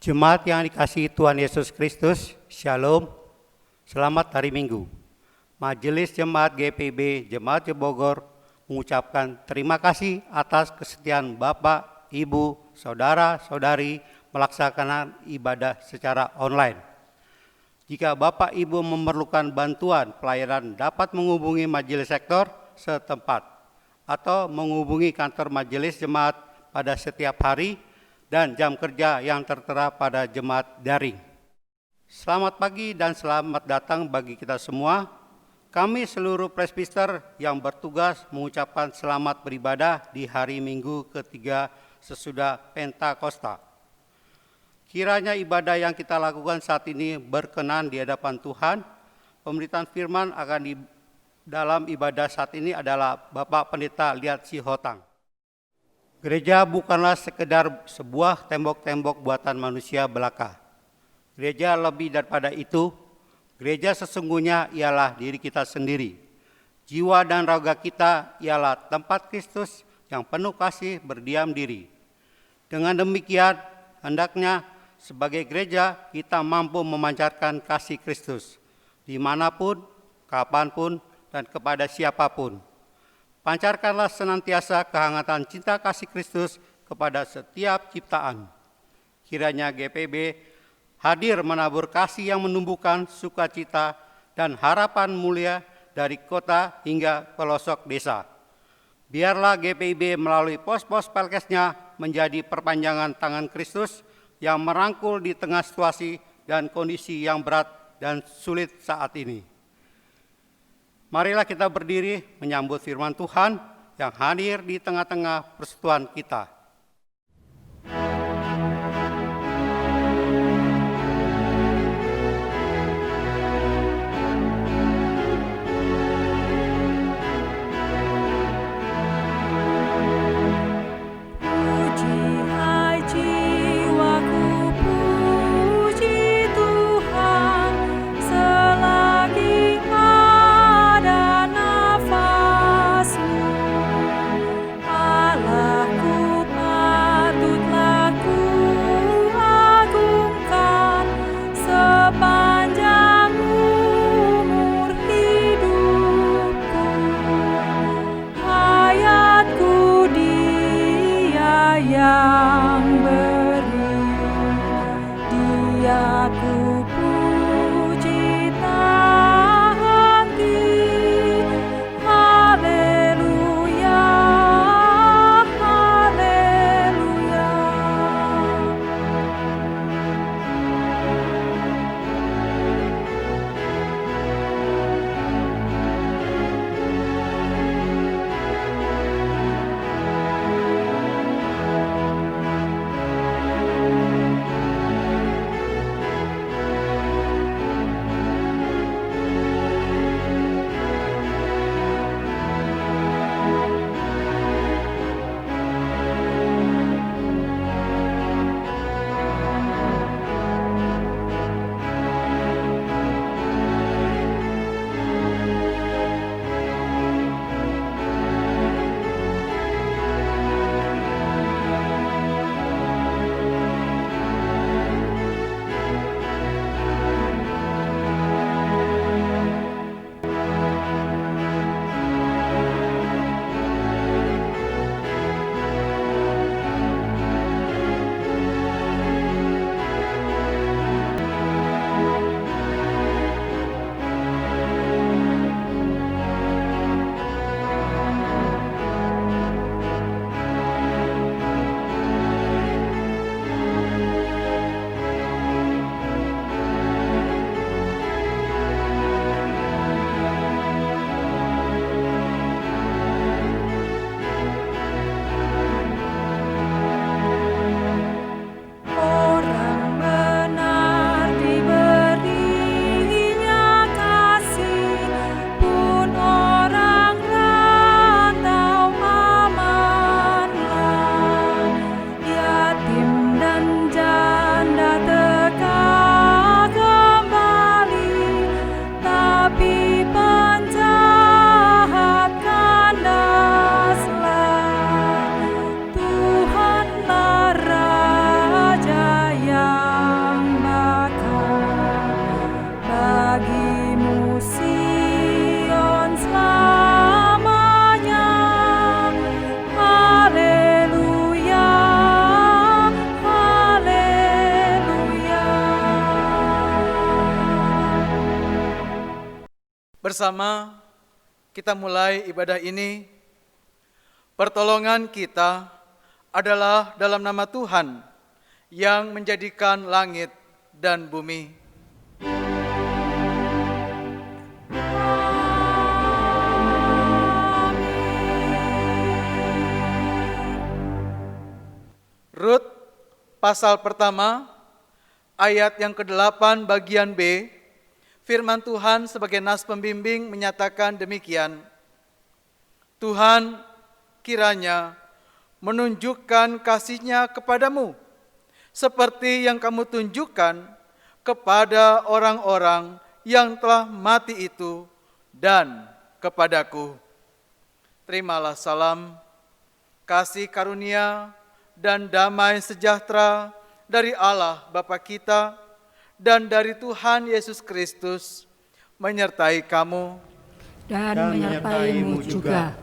Jemaat yang dikasihi Tuhan Yesus Kristus, Shalom, selamat hari Minggu. Majelis Jemaat GPIB Jemaat Bogor mengucapkan terima kasih atas kesetiaan Bapak, Ibu, Saudara-saudari melaksanakan ibadah secara online. Jika Bapak Ibu memerlukan bantuan pelayanan dapat menghubungi majelis sektor setempat atau menghubungi kantor majelis jemaat pada setiap hari dan jam kerja yang tertera pada jemaat daring. Selamat pagi dan selamat datang bagi kita semua. Kami seluruh presbiter yang bertugas mengucapkan selamat beribadah di hari Minggu ketiga sesudah Pentakosta. Kiranya ibadah yang kita lakukan saat ini berkenan di hadapan Tuhan. Pemberitaan firman akan dalam ibadah saat ini adalah Bapak Pendeta Liat Sihotang. Gereja bukanlah sekedar sebuah tembok-tembok buatan manusia belaka. Gereja lebih daripada itu. Gereja sesungguhnya ialah diri kita sendiri. Jiwa dan raga kita ialah tempat Kristus yang penuh kasih berdiam diri. Dengan demikian, hendaknya sebagai gereja kita mampu memancarkan kasih Kristus dimanapun, kapanpun, dan kepada siapapun. Pancarkanlah senantiasa kehangatan cinta kasih Kristus kepada setiap ciptaan. Kiranya GPIB hadir menabur kasih yang menumbuhkan sukacita dan harapan mulia dari kota hingga pelosok desa. Biarlah GPIB melalui pos-pos pelkesnya menjadi perpanjangan tangan Kristus yang merangkul di tengah situasi dan kondisi yang berat dan sulit saat ini. Marilah kita berdiri menyambut firman Tuhan yang hadir di tengah-tengah persekutuan kita. Allahku Bersama kita mulai ibadah ini. Pertolongan kita adalah dalam nama Tuhan yang menjadikan langit dan bumi. Rut pasal pertama ayat yang ke-8 bagian B, firman Tuhan sebagai nas pembimbing menyatakan demikian. Tuhan kiranya menunjukkan kasih-Nya kepadamu, seperti yang kamu tunjukkan kepada orang-orang yang telah mati itu dan kepadaku. Terimalah salam, kasih karunia, dan damai sejahtera dari Allah Bapa kita dan dari Tuhan Yesus Kristus menyertai kamu dan menyertaimu juga.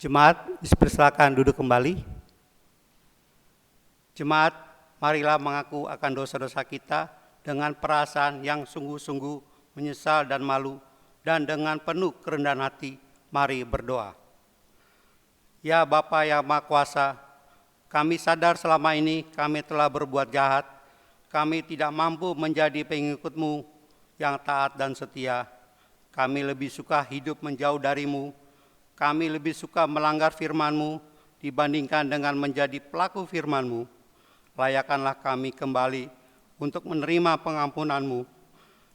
Jemaat, dipersilakan duduk kembali. Jemaat, marilah mengaku akan dosa-dosa kita dengan perasaan yang sungguh-sungguh menyesal dan malu, dan dengan penuh kerendahan hati, mari berdoa. Ya Bapa yang Maha Kuasa, kami sadar selama ini kami telah berbuat jahat, kami tidak mampu menjadi pengikut-Mu yang taat dan setia. Kami lebih suka hidup menjauh dari-Mu. Kami lebih suka melanggar firman-Mu dibandingkan dengan menjadi pelaku firman-Mu. Layakanlah kami kembali untuk menerima pengampunan-Mu.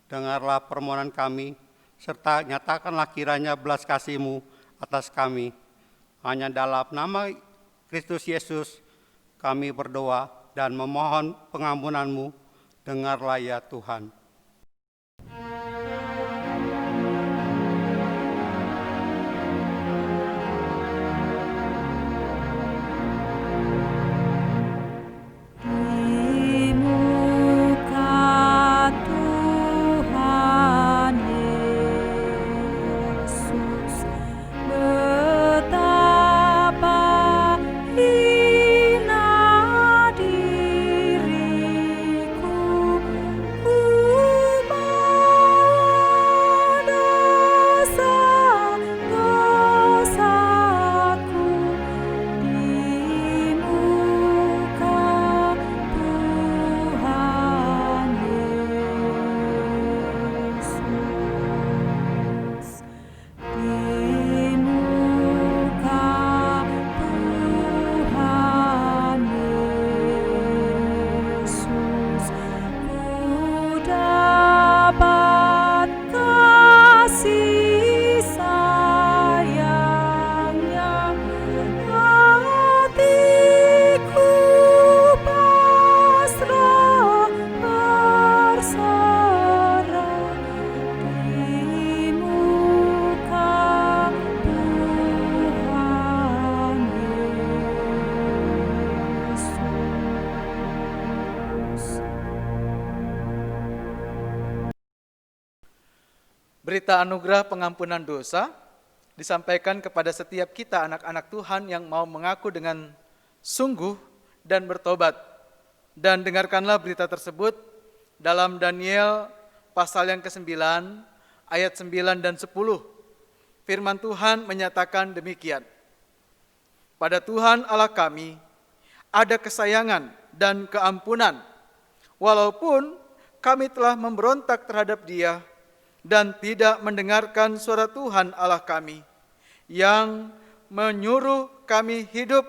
Dengarlah permohonan kami, serta nyatakanlah kiranya belas kasih-Mu atas kami. Hanya dalam nama Kristus Yesus kami berdoa dan memohon pengampunan-Mu. Dengarlah ya Tuhan. Ku Berita anugerah pengampunan dosa disampaikan kepada setiap kita anak-anak Tuhan yang mau mengaku dengan sungguh dan bertobat. Dan dengarkanlah berita tersebut dalam Daniel pasal yang ke-9 ayat 9 dan 10. Firman Tuhan menyatakan demikian. Pada Tuhan Allah kami ada kesayangan dan keampunan, walaupun kami telah memberontak terhadap Dia dan tidak mendengarkan suara Tuhan Allah kami, yang menyuruh kami hidup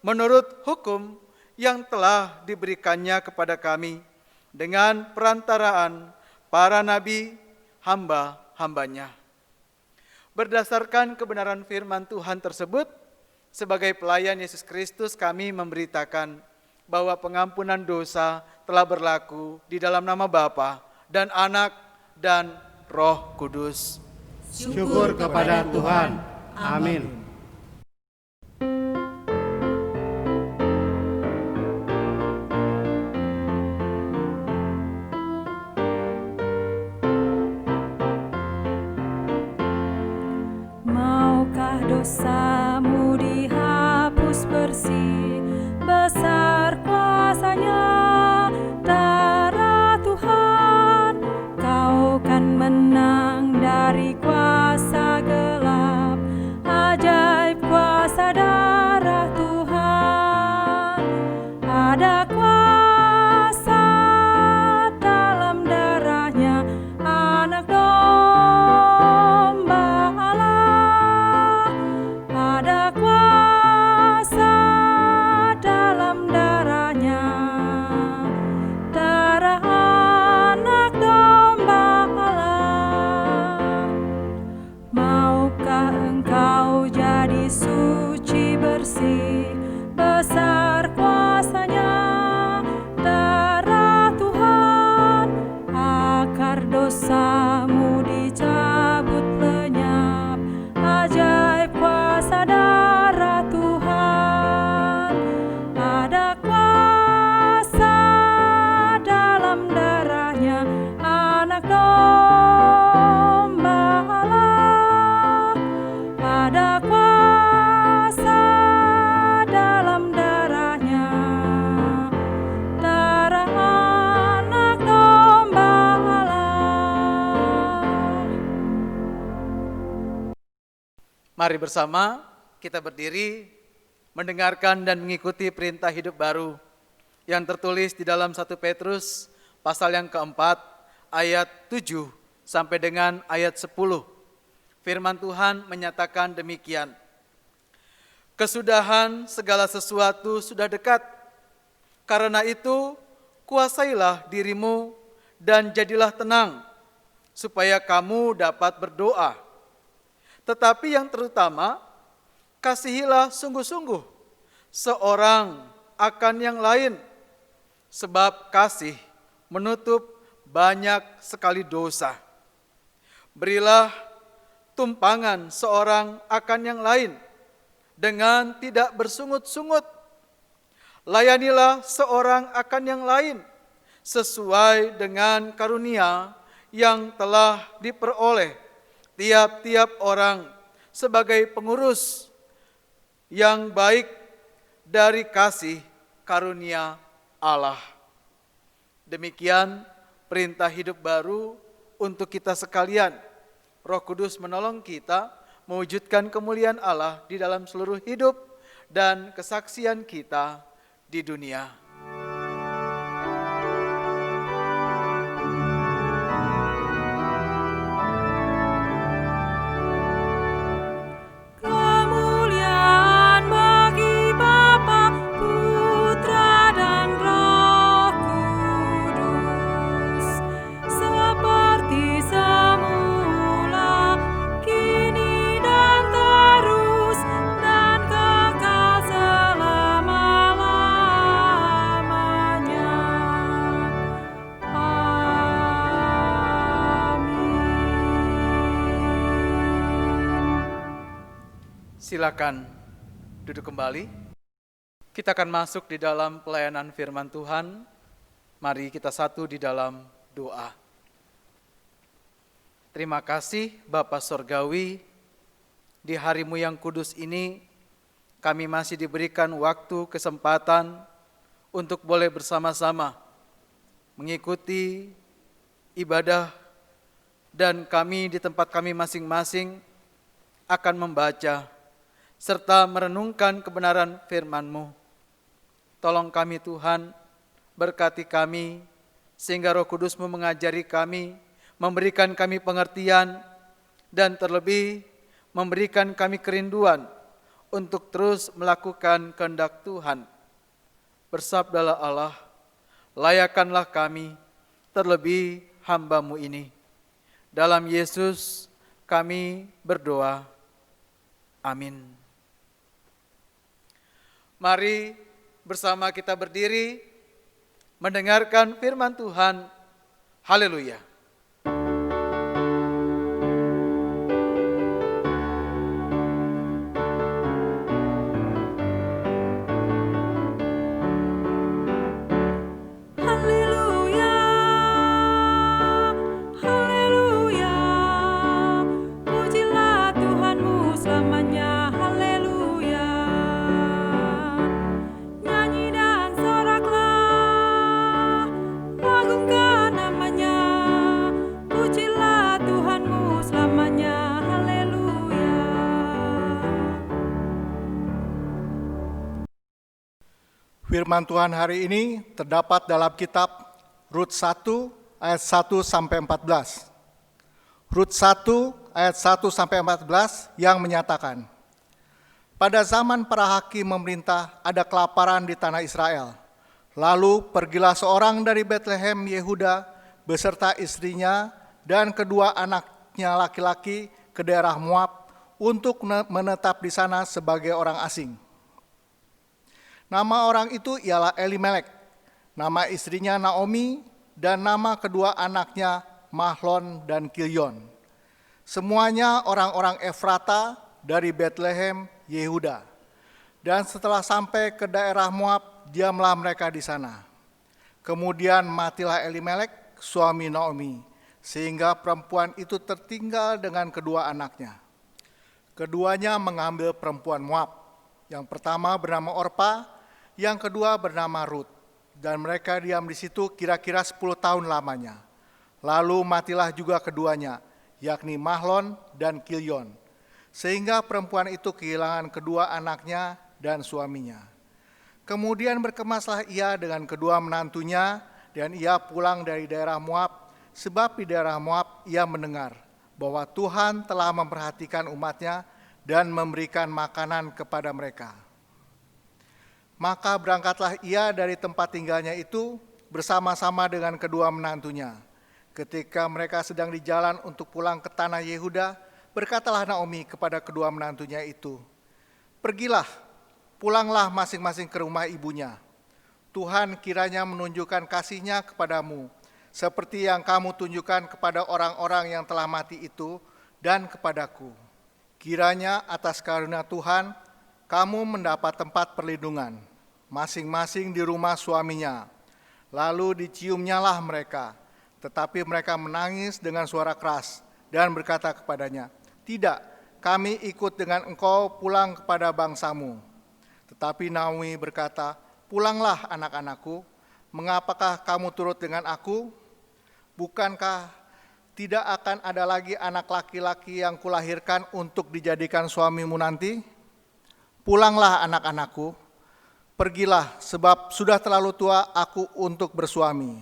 menurut hukum yang telah diberikannya kepada kami dengan perantaraan para nabi hamba-hambanya. Berdasarkan kebenaran firman Tuhan tersebut, sebagai pelayan Yesus Kristus kami memberitakan bahwa pengampunan dosa telah berlaku di dalam nama Bapa dan Anak dan Roh Kudus. Syukur kepada Tuhan. Amin. Maukah dosamu dihapus bersih, besar kuasa-Nya, darah Tuhan, kau kan menang dari kuasa gelap, ajaib kuasa darah Tuhan. Ada kuasa dalam darahnya Anak Domba Allah. Ada kuasa dalam darahnya, darah Anak Domba Allah. Maukah engkau jadi suci bersih, besar kuasa-Nya, darah Tuhan, akar dosamu dicabut lenyap, ajaib kuasa darah Tuhan. Ada kuasa dalam darahnya Anak Domba Allah. Ada kuasa dalam darahnya, darah Anak Domba Allah. Mari bersama kita berdiri mendengarkan dan mengikuti perintah hidup baru yang tertulis di dalam 1 Petrus pasal yang keempat ayat 7 sampai dengan ayat 10. Firman Tuhan menyatakan demikian. Kesudahan segala sesuatu sudah dekat. Karena itu, kuasailah dirimu dan jadilah tenang, supaya kamu dapat berdoa. Tetapi yang terutama, kasihilah sungguh-sungguh seorang akan yang lain, sebab kasih menutup banyak sekali dosa. Berilah tumpangan seorang akan yang lain dengan tidak bersungut-sungut. Layanilah seorang akan yang lain sesuai dengan karunia yang telah diperoleh tiap-tiap orang sebagai pengurus yang baik dari kasih karunia Allah. Demikian perintah hidup baru untuk kita sekalian. Roh Kudus menolong kita mewujudkan kemuliaan Allah di dalam seluruh hidup dan kesaksian kita di dunia. Kemuliaan bagi Bapa, Putra dan Roh Kudus, seperti semula, kini dan terus, dan kekal selama-lamanya. Amin. Silakan duduk kembali. Kita akan masuk di dalam pelayanan firman Tuhan. Mari kita satu di dalam doa. Terima kasih Bapa Sorgawi, di harimu yang kudus ini kami masih diberikan waktu kesempatan untuk boleh bersama-sama mengikuti ibadah, dan kami di tempat kami masing-masing akan membaca serta merenungkan kebenaran firman-Mu. Tolong kami Tuhan, berkati kami, sehingga Roh Kudus-Mu mengajari kami, memberikan kami pengertian, dan terlebih memberikan kami kerinduan untuk terus melakukan kehendak Tuhan. Bersabdalah Allah, layakkanlah kami, terlebih hamba-Mu ini. Dalam Yesus kami berdoa. Amin. Mari bersama kita berdiri mendengarkan firman Tuhan. Haleluya. Haleluya, haleluya, pujilah Tuhanmu selamanya, haleluya. Nyanyi dan soraklah, agungkan namanya, pujilah Tuhanmu selamanya, haleluya. Firman Tuhan hari ini terdapat dalam kitab Rut 1 ayat 1 sampai 14. Rut 1 ayat 1 sampai 14 yang menyatakan, pada zaman para hakim memerintah ada kelaparan di tanah Israel. Lalu pergilah seorang dari Betlehem Yehuda beserta istrinya dan kedua anaknya laki-laki ke daerah Moab untuk menetap di sana sebagai orang asing. Nama orang itu ialah Elimelek, nama istrinya Naomi, dan nama kedua anaknya Mahlon dan Kilyon. Semuanya orang-orang Efrata dari Betlehem, Yehuda. Dan setelah sampai ke daerah Moab, diamlah mereka di sana. Kemudian matilah Elimelek, suami Naomi, sehingga perempuan itu tertinggal dengan kedua anaknya. Keduanya mengambil perempuan Moab. Yang pertama bernama Orpa, yang kedua bernama Rut, dan mereka diam di situ kira-kira 10 tahun lamanya. Lalu matilah juga keduanya, yakni Mahlon dan Kilyon, sehingga perempuan itu kehilangan kedua anaknya dan suaminya. Kemudian berkemaslah ia dengan kedua menantunya, dan ia pulang dari daerah Moab, sebab di daerah Moab ia mendengar bahwa Tuhan telah memperhatikan umatnya dan memberikan makanan kepada mereka. Maka berangkatlah ia dari tempat tinggalnya itu bersama-sama dengan kedua menantunya. Ketika mereka sedang di jalan untuk pulang ke tanah Yehuda, berkatalah Naomi kepada kedua menantunya itu, pergilah, pulanglah masing-masing ke rumah ibunya. Tuhan kiranya menunjukkan kasih-Nya kepadamu, seperti yang kamu tunjukkan kepada orang-orang yang telah mati itu dan kepadaku. Kiranya atas karunia Tuhan, kamu mendapat tempat perlindungan, masing-masing di rumah suaminya. Lalu diciumnyalah mereka, tetapi mereka menangis dengan suara keras dan berkata kepadanya, tidak, kami ikut dengan engkau pulang kepada bangsamu. Tetapi Naomi berkata, pulanglah anak-anakku, mengapakah kamu turut dengan aku? Bukankah tidak akan ada lagi anak laki-laki yang kulahirkan untuk dijadikan suamimu nanti? Pulanglah anak-anakku, pergilah sebab sudah terlalu tua aku untuk bersuami.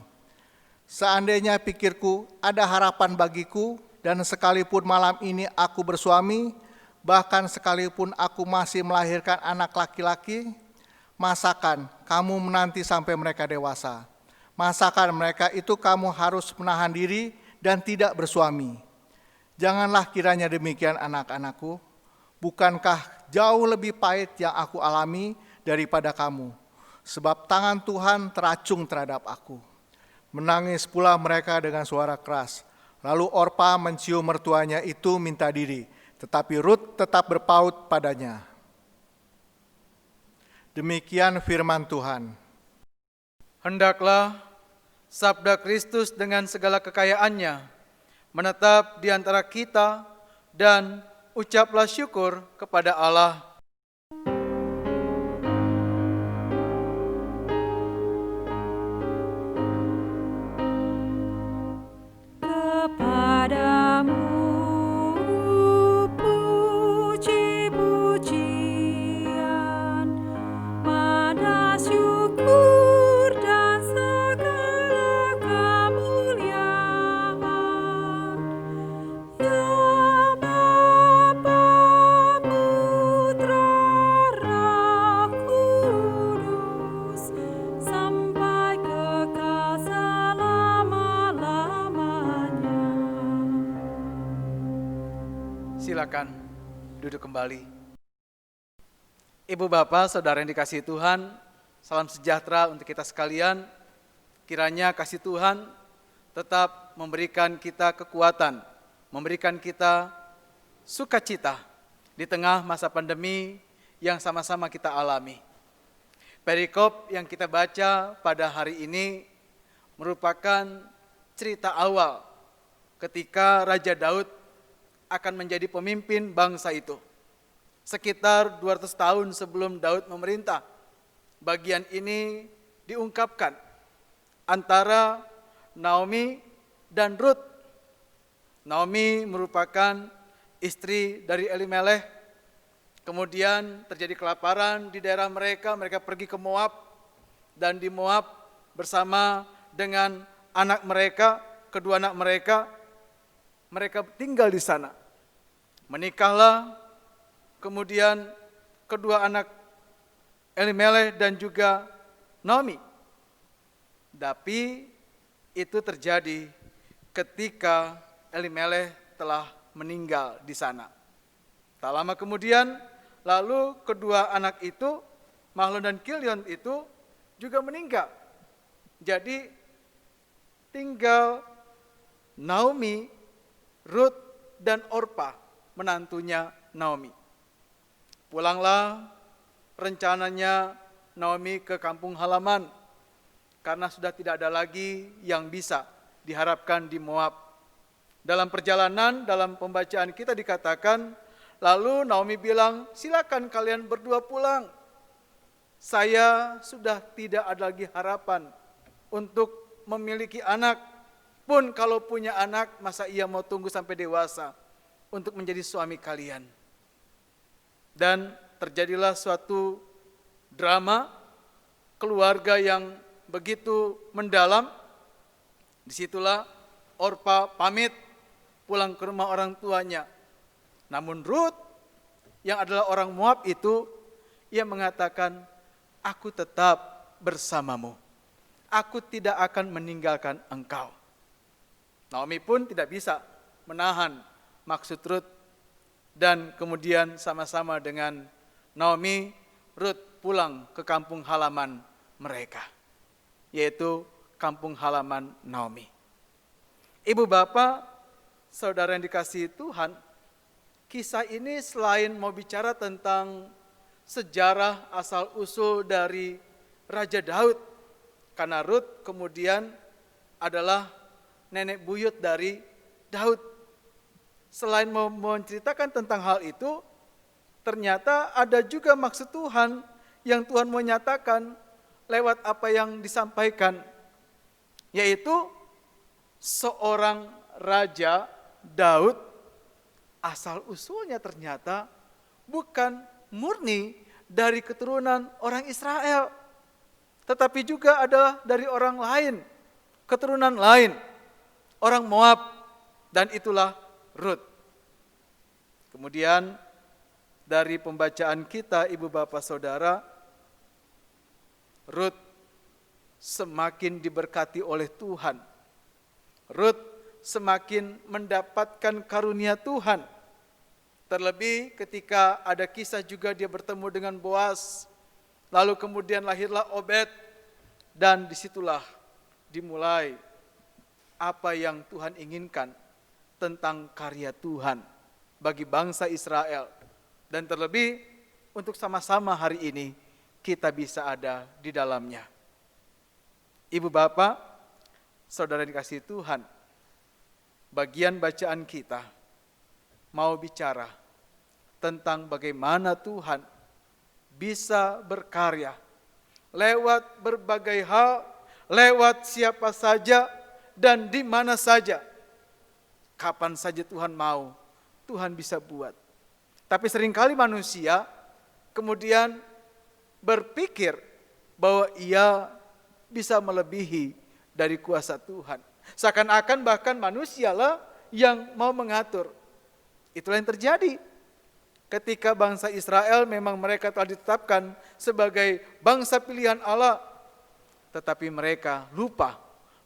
Seandainya pikirku ada harapan bagiku dan sekalipun malam ini aku bersuami, bahkan sekalipun aku masih melahirkan anak laki-laki, masakan kamu menanti sampai mereka dewasa? Masakan mereka itu kamu harus menahan diri dan tidak bersuami? Janganlah kiranya demikian anak-anakku. Bukankah jauh lebih pahit yang aku alami daripada kamu? Sebab tangan Tuhan teracung terhadap aku. Menangis pula mereka dengan suara keras. Lalu Orpa mencium mertuanya itu minta diri, tetapi Rut tetap berpaut padanya. Demikian firman Tuhan. Hendaklah sabda Kristus dengan segala kekayaannya menetap di antara kita, dan ucaplah syukur kepada Allah. Kepadamu puji-pujian, pada syukur dan segala kemuliaan, ya Bapa, Putra, Roh Kudus, sampai kekal selama-lamanya. Silakan duduk kembali. Ibu bapak, saudara yang dikasihi Tuhan, salam sejahtera untuk kita sekalian. Kiranya kasih Tuhan tetap memberikan kita kekuatan, memberikan kita sukacita di tengah masa pandemi yang sama-sama kita alami. Perikop yang kita baca pada hari ini merupakan cerita awal ketika Raja Daud akan menjadi pemimpin bangsa itu. Sekitar 200 tahun sebelum Daud memerintah, bagian ini diungkapkan antara Naomi dan Rut. Naomi merupakan istri dari Elimelech. Kemudian terjadi kelaparan di daerah mereka, mereka pergi ke Moab, dan di Moab bersama dengan anak mereka, kedua anak mereka tinggal di sana. Menikahlah kemudian kedua anak Elimelech dan juga Naomi. Tapi itu terjadi ketika Elimelech telah meninggal di sana. Tak lama kemudian, lalu kedua anak itu, Mahlon dan Kilion itu juga meninggal. Jadi tinggal Naomi, Rut, dan Orpa, menantunya Naomi. Pulanglah rencananya Naomi ke kampung halaman, karena sudah tidak ada lagi yang bisa diharapkan di Moab. Dalam perjalanan, dalam pembacaan kita dikatakan, lalu Naomi bilang, silakan kalian berdua pulang. Saya sudah tidak ada lagi harapan untuk memiliki anak. Pun kalau punya anak, masa ia mau tunggu sampai dewasa untuk menjadi suami kalian. Dan terjadilah suatu drama keluarga yang begitu mendalam. Disitulah Orpa pamit pulang ke rumah orang tuanya. Namun Rut yang adalah orang Moab itu, ia mengatakan, aku tetap bersamamu. Aku tidak akan meninggalkan engkau. Naomi pun tidak bisa menahan maksud Rut, dan kemudian sama-sama dengan Naomi, Rut pulang ke kampung halaman mereka, yaitu kampung halaman Naomi. Ibu bapak, saudara yang dikasihi Tuhan, kisah ini selain mau bicara tentang sejarah asal-usul dari Raja Daud, karena Rut kemudian adalah nenek buyut dari Daud. Selain menceritakan tentang hal itu, ternyata ada juga maksud Tuhan yang Tuhan mau nyatakan lewat apa yang disampaikan, yaitu seorang Raja Daud asal-usulnya ternyata bukan murni dari keturunan orang Israel, tetapi juga ada dari orang lain, keturunan lain, orang Moab, dan itulah Rut. Kemudian dari pembacaan kita, ibu bapak saudara, Rut semakin diberkati oleh Tuhan. Rut semakin mendapatkan karunia Tuhan. Terlebih ketika ada kisah juga dia bertemu dengan Boas, lalu kemudian lahirlah Obed, dan disitulah dimulai apa yang Tuhan inginkan tentang karya Tuhan bagi bangsa Israel. Dan terlebih untuk sama-sama hari ini kita bisa ada di dalamnya. Ibu bapak, saudara dikasihi Tuhan, bagian bacaan kita mau bicara tentang bagaimana Tuhan bisa berkarya lewat berbagai hal, lewat siapa saja dan di mana saja. Kapan saja Tuhan mau, Tuhan bisa buat. Tapi seringkali manusia kemudian berpikir bahwa ia bisa melebihi dari kuasa Tuhan. Seakan-akan bahkan manusialah yang mau mengatur. Itulah yang terjadi ketika bangsa Israel memang mereka telah ditetapkan sebagai bangsa pilihan Allah. Tetapi mereka lupa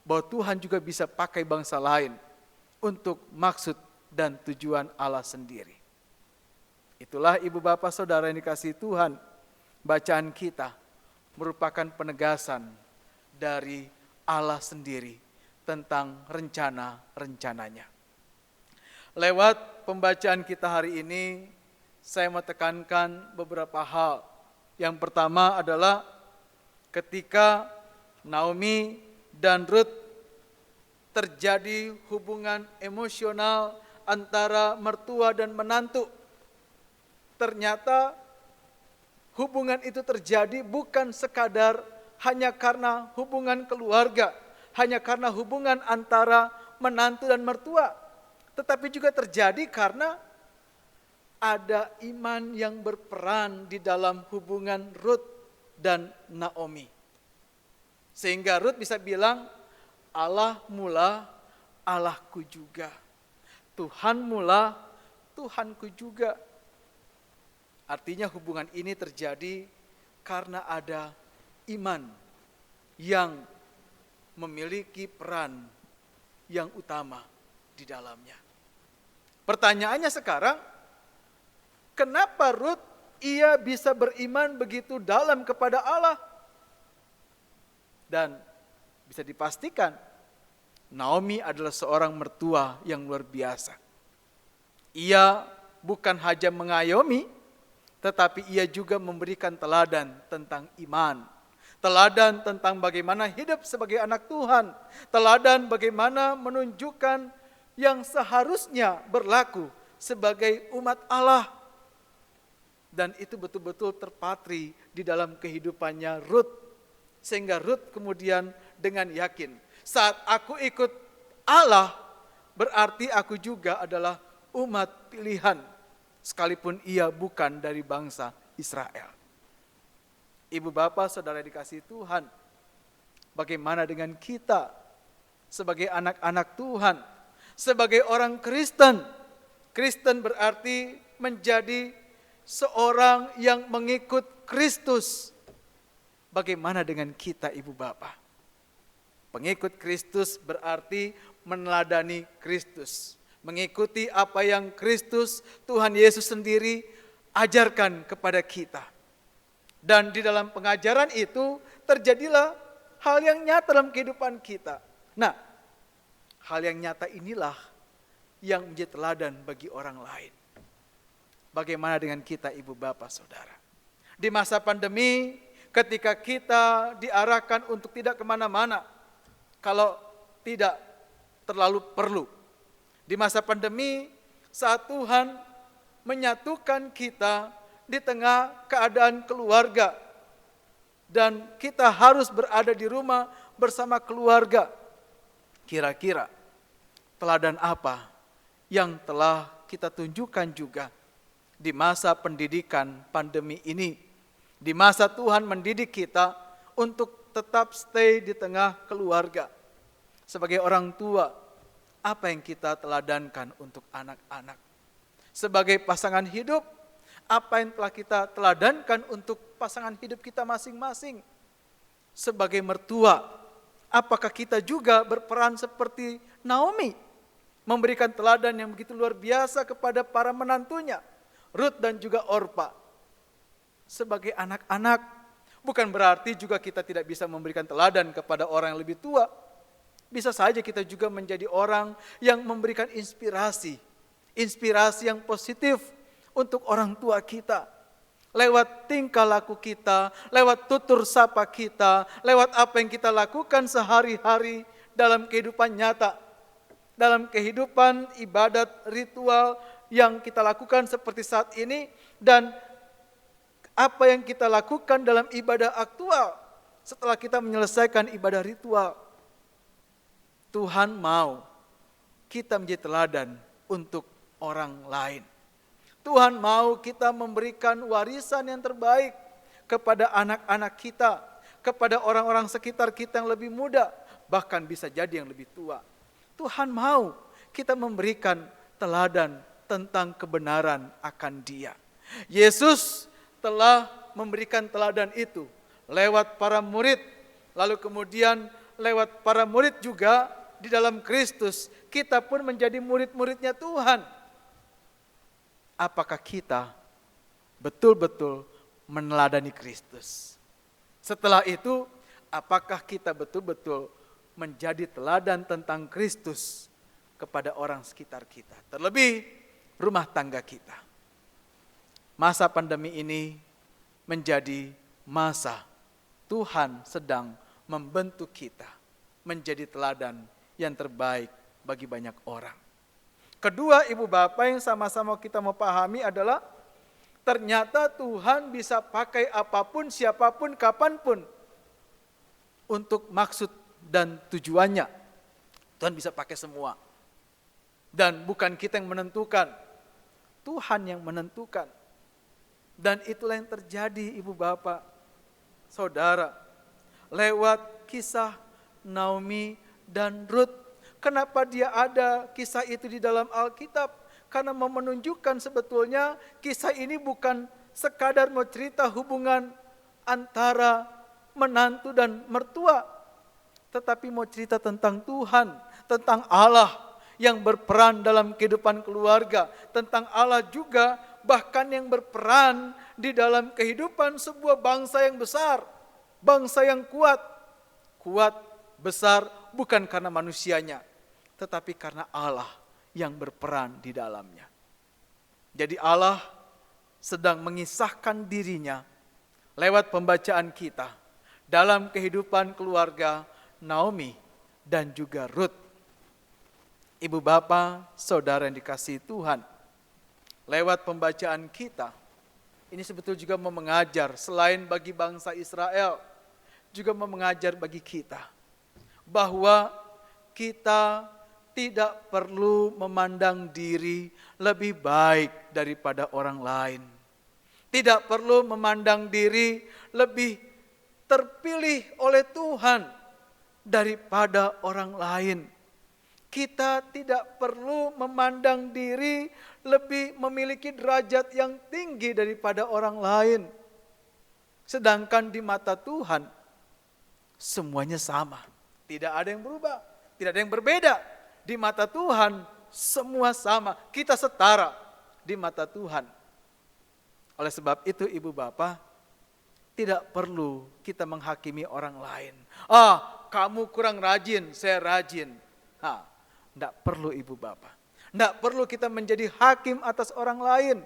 bahwa Tuhan juga bisa pakai bangsa lain untuk maksud dan tujuan Allah sendiri. Itulah ibu bapak saudara yang dikasihi Tuhan, bacaan kita merupakan penegasan dari Allah sendiri tentang rencana-rencananya. Lewat pembacaan kita hari ini, saya mau tekankan beberapa hal. Yang pertama adalah ketika Naomi dan Ruth terjadi hubungan emosional antara mertua dan menantu. Ternyata hubungan itu terjadi bukan sekadar hanya karena hubungan keluarga, hanya karena hubungan antara menantu dan mertua, tetapi juga terjadi karena ada iman yang berperan di dalam hubungan Ruth dan Naomi. Sehingga Ruth bisa bilang, Allah mula, Allahku juga. Tuhan mula, Tuhanku juga. Artinya hubungan ini terjadi karena ada iman yang memiliki peran yang utama di dalamnya. Pertanyaannya sekarang, kenapa Ruth ia bisa beriman begitu dalam kepada Allah? Dan bisa dipastikan, Naomi adalah seorang mertua yang luar biasa. Ia bukan hanya mengayomi, tetapi ia juga memberikan teladan tentang iman. Teladan tentang bagaimana hidup sebagai anak Tuhan. Teladan bagaimana menunjukkan yang seharusnya berlaku sebagai umat Allah. Dan itu betul-betul terpatri di dalam kehidupannya Ruth. Sehingga Ruth kemudian dengan yakin, saat aku ikut Allah, berarti aku juga adalah umat pilihan. Sekalipun ia bukan dari bangsa Israel. Ibu bapak saudara dikasihi Tuhan, bagaimana dengan kita sebagai anak-anak Tuhan, sebagai orang Kristen? Kristen berarti menjadi seorang yang mengikut Kristus. Bagaimana dengan kita ibu bapak? Pengikut Kristus berarti meneladani Kristus. Mengikuti apa yang Kristus, Tuhan Yesus sendiri ajarkan kepada kita. Dan di dalam pengajaran itu terjadilah hal yang nyata dalam kehidupan kita. Nah, hal yang nyata inilah yang menjadi teladan bagi orang lain. Bagaimana dengan kita ibu bapak saudara? Di masa pandemi, ketika kita diarahkan untuk tidak kemana-mana, kalau tidak terlalu perlu. Di masa pandemi, saat Tuhan menyatukan kita di tengah keadaan keluarga, dan kita harus berada di rumah bersama keluarga. Kira-kira teladan apa yang telah kita tunjukkan juga di masa pendidikan pandemi ini, di masa Tuhan mendidik kita untuk tetap stay di tengah keluarga. Sebagai orang tua, apa yang kita teladankan untuk anak-anak? Sebagai pasangan hidup, apa yang telah kita teladankan untuk pasangan hidup kita masing-masing? Sebagai mertua, apakah kita juga berperan seperti Naomi, memberikan teladan yang begitu luar biasa kepada para menantunya, Ruth dan juga Orpa? Sebagai anak-anak, bukan berarti juga kita tidak bisa memberikan teladan kepada orang yang lebih tua. Bisa saja kita juga menjadi orang yang memberikan inspirasi yang positif untuk orang tua kita. Lewat tingkah laku kita, lewat tutur sapa kita, lewat apa yang kita lakukan sehari-hari dalam kehidupan nyata. dalam kehidupan ibadat ritual yang kita lakukan seperti saat ini, dan apa yang kita lakukan dalam ibadah aktual setelah kita menyelesaikan ibadah ritual. Tuhan mau kita menjadi teladan untuk orang lain. Tuhan mau kita memberikan warisan yang terbaik kepada anak-anak kita, kepada orang-orang sekitar kita yang lebih muda, bahkan bisa jadi yang lebih tua. Tuhan mau kita memberikan teladan tentang kebenaran akan Dia. Yesus telah memberikan teladan itu lewat para murid, lalu kemudian lewat para murid juga di dalam Kristus, kita pun menjadi murid-muridnya Tuhan. Apakah kita betul-betul meneladani Kristus? Setelah itu, apakah kita betul-betul menjadi teladan tentang Kristus kepada orang sekitar kita, terlebih rumah tangga kita? Masa pandemi ini menjadi masa Tuhan sedang membentuk kita menjadi teladan yang terbaik bagi banyak orang. Kedua, ibu bapak, yang sama-sama kita mau pahami adalah ternyata Tuhan bisa pakai apapun, siapapun, kapanpun untuk maksud dan tujuannya. Tuhan bisa pakai semua. Dan bukan kita yang menentukan, Tuhan yang menentukan. Dan itulah yang terjadi ibu bapak, saudara, lewat kisah Naomi dan Ruth. Kenapa dia ada kisah itu di dalam Alkitab? Karena mau menunjukkan sebetulnya kisah ini bukan sekadar mau cerita hubungan antara menantu dan mertua, tetapi mau cerita tentang Tuhan, tentang Allah yang berperan dalam kehidupan keluarga, tentang Allah juga bahkan yang berperan di dalam kehidupan sebuah bangsa yang besar, bangsa yang kuat, besar bukan karena manusianya, tetapi karena Allah yang berperan di dalamnya. Jadi Allah sedang mengisahkan dirinya lewat pembacaan kita dalam kehidupan keluarga Naomi dan juga Ruth. Ibu bapak, saudara yang dikasihi Tuhan, lewat pembacaan kita, ini sebetulnya juga mau mengajar selain bagi bangsa Israel, juga mau mengajar bagi kita bahwa kita tidak perlu memandang diri lebih baik daripada orang lain. Tidak perlu memandang diri lebih terpilih oleh Tuhan daripada orang lain. Kita tidak perlu memandang diri lebih memiliki derajat yang tinggi daripada orang lain. Sedangkan di mata Tuhan, semuanya sama. Tidak ada yang berubah, tidak ada yang berbeda. Di mata Tuhan, semua sama. Kita setara di mata Tuhan. Oleh sebab itu, ibu bapak, tidak perlu kita menghakimi orang lain. Kamu kurang rajin, saya rajin. Tidak perlu ibu bapak. Tidak perlu kita menjadi hakim atas orang lain.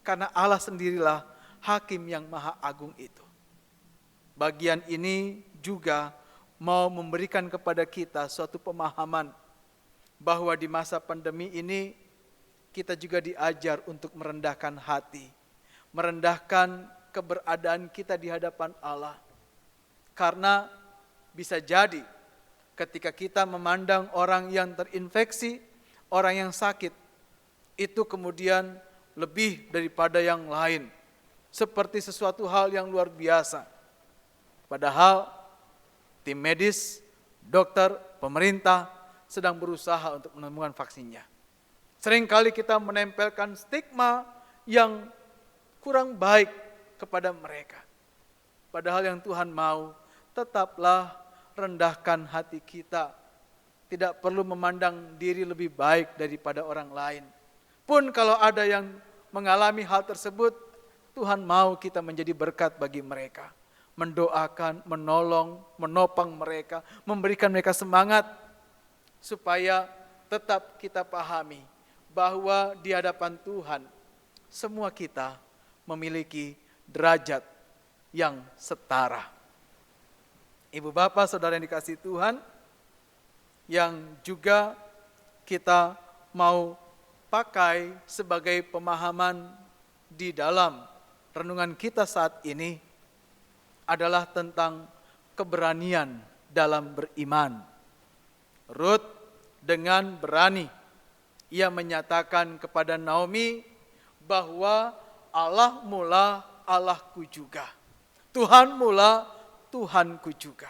Karena Allah sendirilah hakim yang maha agung itu. Bagian ini juga mau memberikan kepada kita suatu pemahaman bahwa di masa pandemi ini kita juga diajar untuk merendahkan hati, merendahkan keberadaan kita di hadapan Allah. Karena bisa jadi ketika kita memandang orang yang terinfeksi, orang yang sakit, itu kemudian lebih daripada yang lain, seperti sesuatu hal yang luar biasa. Padahal tim medis, dokter, pemerintah sedang berusaha untuk menemukan vaksinnya. Seringkali kita menempelkan stigma yang kurang baik kepada mereka. Padahal yang Tuhan mau, tetaplah rendahkan hati kita. Tidak perlu memandang diri lebih baik daripada orang lain. Pun kalau ada yang mengalami hal tersebut, Tuhan mau kita menjadi berkat bagi mereka. Mendoakan, menolong, menopang mereka, memberikan mereka semangat, supaya tetap kita pahami bahwa di hadapan Tuhan, semua kita memiliki derajat yang setara. Ibu bapak, saudara yang dikasihi Tuhan, yang juga kita mau pakai sebagai pemahaman di dalam renungan kita saat ini adalah tentang keberanian dalam beriman. Rut dengan berani, ia menyatakan kepada Naomi bahwa Allah mula Allahku juga. Tuhan mula Tuhanku juga.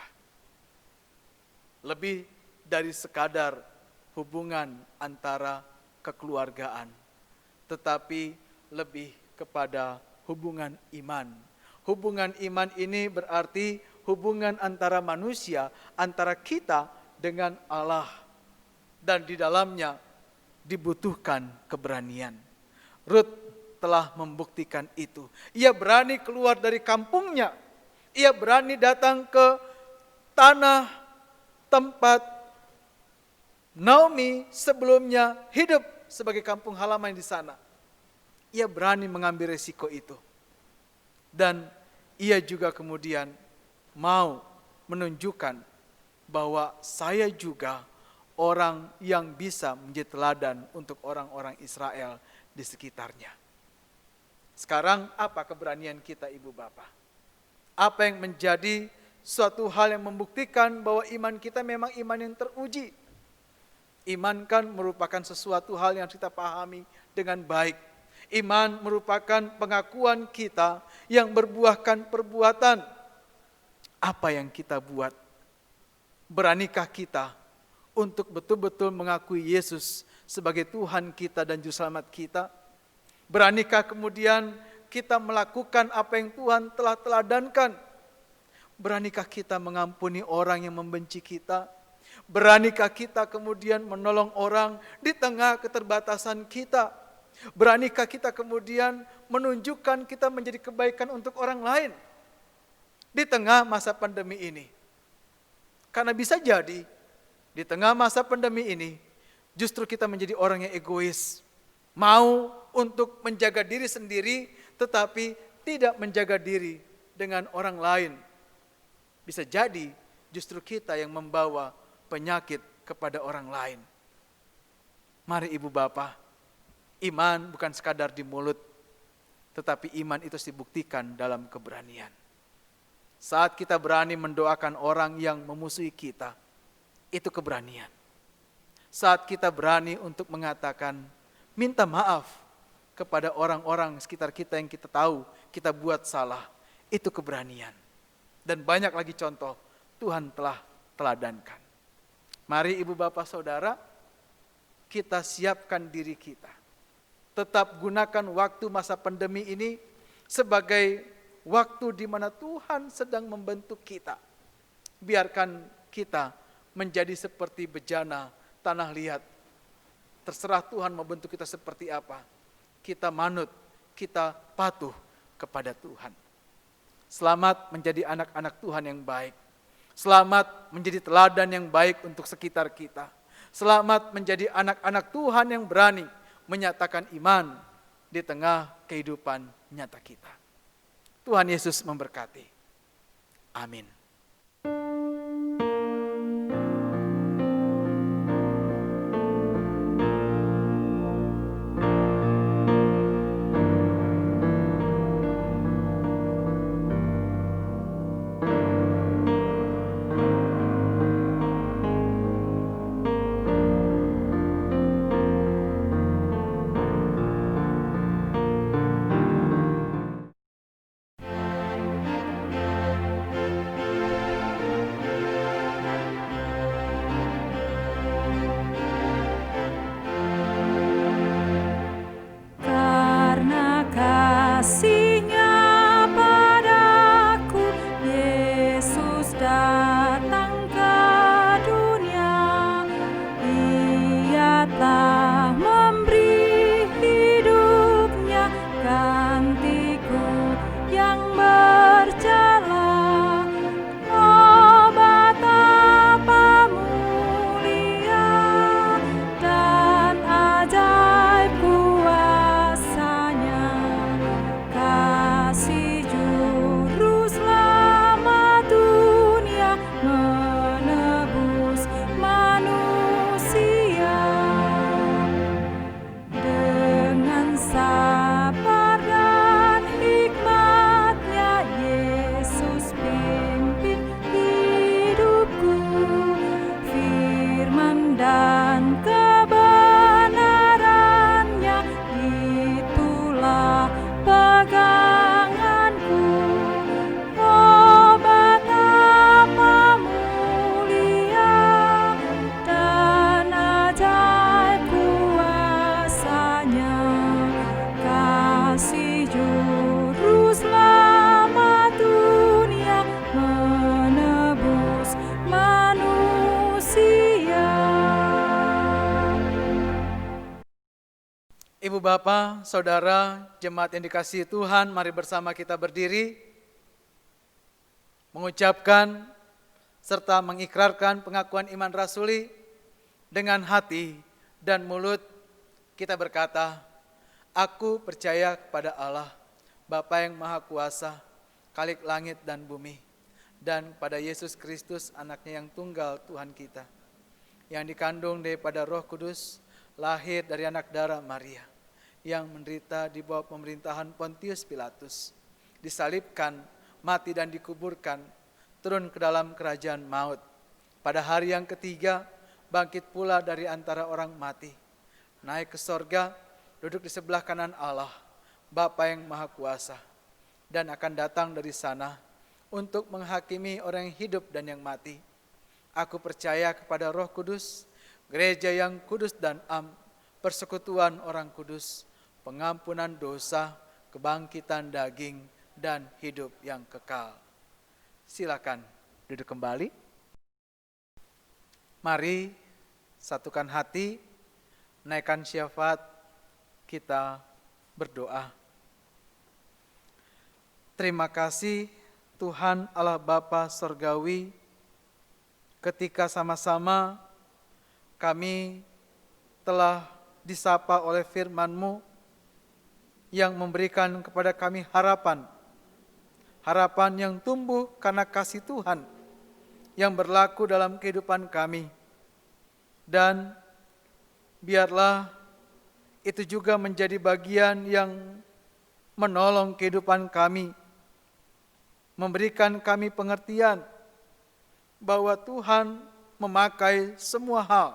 Lebih dari sekadar hubungan antara kekeluargaan, tetapi lebih kepada hubungan iman. Hubungan iman ini berarti hubungan antara manusia, antara kita dengan Allah. Dan di dalamnya dibutuhkan keberanian. Rut telah membuktikan itu. Ia berani keluar dari kampungnya. Ia berani datang ke tanah tempat Naomi sebelumnya hidup sebagai kampung halaman di sana. Ia berani mengambil resiko itu. Dan ia juga kemudian mau menunjukkan bahwa saya juga orang yang bisa menjadi teladan untuk orang-orang Israel di sekitarnya. Sekarang apa keberanian kita, Ibu Bapak? Apa yang menjadi suatu hal yang membuktikan bahwa iman kita memang iman yang teruji? Iman kan merupakan sesuatu hal yang kita pahami dengan baik. Iman merupakan pengakuan kita yang berbuahkan perbuatan. Apa yang kita buat? Beranikah kita untuk betul-betul mengakui Yesus sebagai Tuhan kita dan Juru Selamat kita? Beranikah kemudian kita melakukan apa yang Tuhan telah teladankan? Beranikah kita mengampuni orang yang membenci kita? Beranikah kita kemudian menolong orang di tengah keterbatasan kita? Beranikah kita kemudian menunjukkan kita menjadi kebaikan untuk orang lain di tengah masa pandemi ini? Karena bisa jadi di tengah masa pandemi ini justru kita menjadi orang yang egois, mau untuk menjaga diri sendiri tetapi tidak menjaga diri dengan orang lain. Bisa jadi justru kita yang membawa penyakit kepada orang lain. Mari Ibu Bapak, iman bukan sekadar di mulut, tetapi iman itu dibuktikan dalam keberanian. Saat kita berani mendoakan orang yang memusuhi kita, itu keberanian. Saat kita berani untuk mengatakan, minta maaf kepada orang-orang sekitar kita yang kita tahu kita buat salah, itu keberanian. Dan banyak lagi contoh Tuhan telah teladankan. Mari Ibu Bapak Saudara, kita siapkan diri kita. Tetap gunakan waktu masa pandemi ini sebagai waktu di mana Tuhan sedang membentuk kita. Biarkan kita menjadi seperti bejana tanah liat. Terserah Tuhan membentuk kita seperti apa. Kita manut, kita patuh kepada Tuhan. Selamat menjadi anak-anak Tuhan yang baik. Selamat menjadi teladan yang baik untuk sekitar kita. Selamat menjadi anak-anak Tuhan yang berani menyatakan iman di tengah kehidupan nyata kita. Tuhan Yesus memberkati. Amin. Bapak, Saudara, jemaat yang dikasihi Tuhan, mari bersama kita berdiri, mengucapkan serta mengikrarkan pengakuan iman rasuli dengan hati dan mulut. Kita berkata, aku percaya kepada Allah, Bapa yang Maha Kuasa, Khalik langit dan bumi, dan pada Yesus Kristus anaknya yang tunggal Tuhan kita, yang dikandung daripada Roh Kudus, lahir dari anak darah Maria, yang menderita di bawah pemerintahan Pontius Pilatus, disalibkan, mati dan dikuburkan, turun ke dalam kerajaan maut. Pada hari yang ketiga, bangkit pula dari antara orang mati, naik ke sorga, duduk di sebelah kanan Allah, Bapa yang Maha Kuasa, dan akan datang dari sana untuk menghakimi orang yang hidup dan yang mati. Aku percaya kepada Roh Kudus, gereja yang kudus dan am, persekutuan orang kudus, pengampunan dosa, kebangkitan daging, dan hidup yang kekal. Silakan duduk kembali. Mari satukan hati, naikkan syafaat, kita berdoa. Terima kasih Tuhan Allah Bapa Sorgawi, ketika sama-sama kami telah disapa oleh firman-Mu yang memberikan kepada kami harapan yang tumbuh karena kasih Tuhan yang berlaku dalam kehidupan kami. Dan biarlah itu juga menjadi bagian yang menolong kehidupan kami, memberikan kami pengertian bahwa Tuhan memakai semua hal,